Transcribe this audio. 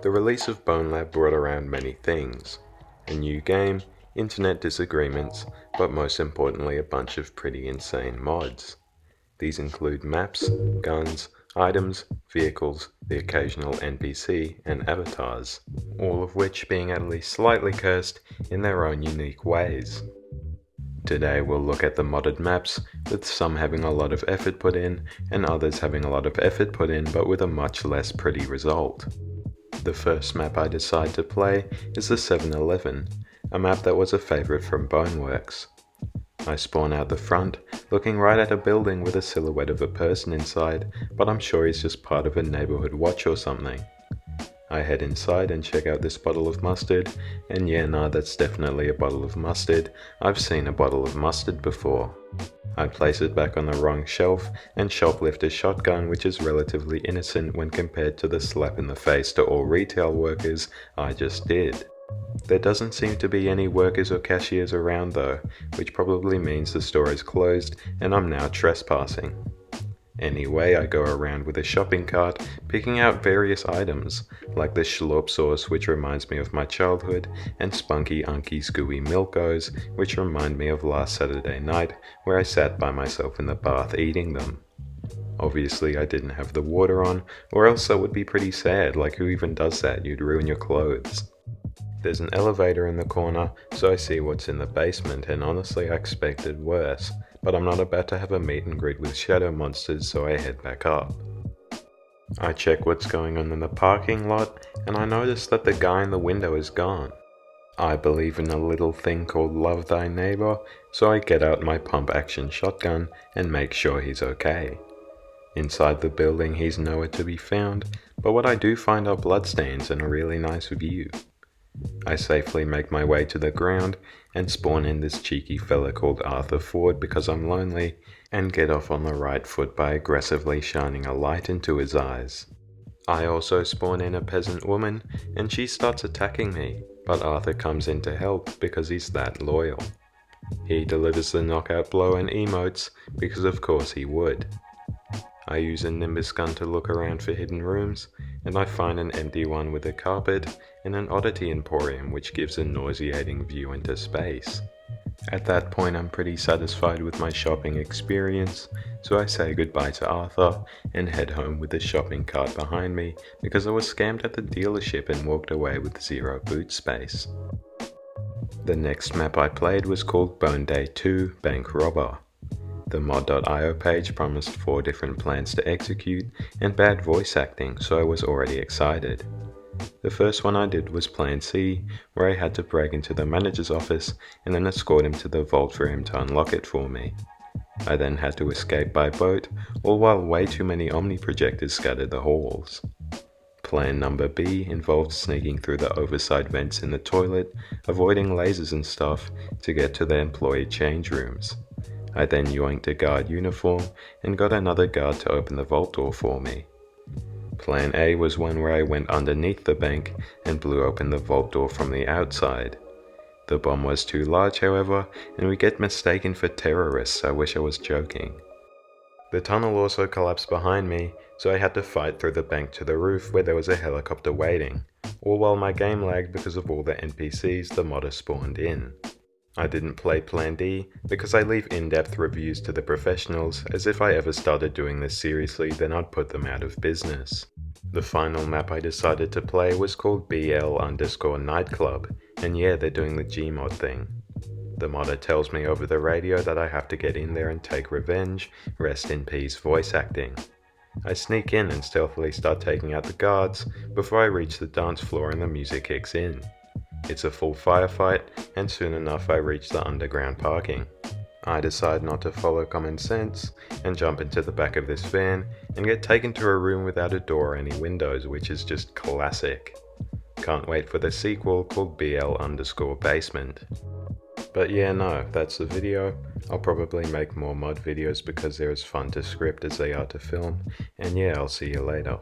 The release of Bonelab brought around many things. A new game, internet disagreements, but most importantly a bunch of pretty insane mods. These include maps, guns, items, vehicles, the occasional NPC, and avatars, all of which being at least slightly cursed in their own unique ways. Today we'll look at the modded maps, with some having a lot of effort put in, and others having a lot of effort put in but with a much less pretty result. The first map I decide to play is the 7-Eleven, a map that was a favourite from Boneworks. I spawn out the front, looking right at a building with a silhouette of a person inside, but I'm sure he's just part of a neighbourhood watch or something. I head inside and check out this bottle of mustard, and yeah, nah, that's definitely a bottle of mustard. I've seen a bottle of mustard before. I place it back on the wrong shelf and shoplift a shotgun, which is relatively innocent when compared to the slap in the face to all retail workers I just did. There doesn't seem to be any workers or cashiers around though, which probably means the store is closed and I'm now trespassing. Anyway, I go around with a shopping cart, picking out various items, like the schlorp sauce, which reminds me of my childhood, and spunky unky scooey milkos, which remind me of last Saturday night, where I sat by myself in the bath eating them. Obviously I didn't have the water on, or else that would be pretty sad, like who even does that, you'd ruin your clothes. There's an elevator in the corner, so I see what's in the basement, and honestly I expected worse. But I'm not about to have a meet and greet with shadow monsters, so I head back up. I check what's going on in the parking lot, and I notice that the guy in the window is gone. I believe in a little thing called love thy neighbor, so I get out my pump action shotgun and make sure he's okay. Inside the building he's nowhere to be found, but what I do find are bloodstains and a really nice view. I safely make my way to the ground and spawn in this cheeky fella called Arthur Ford because I'm lonely, and get off on the right foot by aggressively shining a light into his eyes. I also spawn in a peasant woman and she starts attacking me, but Arthur comes in to help because he's that loyal. He delivers the knockout blow and emotes because of course he would. I use a Nimbus gun to look around for hidden rooms, and I find an empty one with a carpet and an oddity emporium which gives a nauseating view into space. At that point I'm pretty satisfied with my shopping experience, so I say goodbye to Arthur and head home with the shopping cart behind me because I was scammed at the dealership and walked away with 0 boot space. The next map I played was called Bone Day 2 Bank Robber. The mod.io page promised 4 different plans to execute and bad voice acting, so I was already excited. The first one I did was Plan C, where I had to break into the manager's office and then escort him to the vault for him to unlock it for me. I then had to escape by boat, all while way too many Omni projectors scattered the halls. Plan number B involved sneaking through the overside vents in the toilet, avoiding lasers and stuff to get to the employee change rooms. I then yoinked a guard uniform and got another guard to open the vault door for me. Plan A was one where I went underneath the bank and blew open the vault door from the outside. The bomb was too large, however, and we get mistaken for terrorists. I wish I was joking. The tunnel also collapsed behind me, so I had to fight through the bank to the roof where there was a helicopter waiting, all while my game lagged because of all the NPCs the modder spawned in. I didn't play Plan D because I leave in-depth reviews to the professionals, as if I ever started doing this seriously then I'd put them out of business. The final map I decided to play was called BL_Nightclub, and yeah, they're doing the Gmod thing. The modder tells me over the radio that I have to get in there and take revenge, rest in peace voice acting. I sneak in and stealthily start taking out the guards before I reach the dance floor and the music kicks in. It's a full firefight, and soon enough I reach the underground parking. I decide not to follow common sense, and jump into the back of this van, and get taken to a room without a door or any windows, which is just classic. Can't wait for the sequel called BL_Basement. But yeah, no, that's the video. I'll probably make more mod videos because they're as fun to script as they are to film, and yeah, I'll see you later.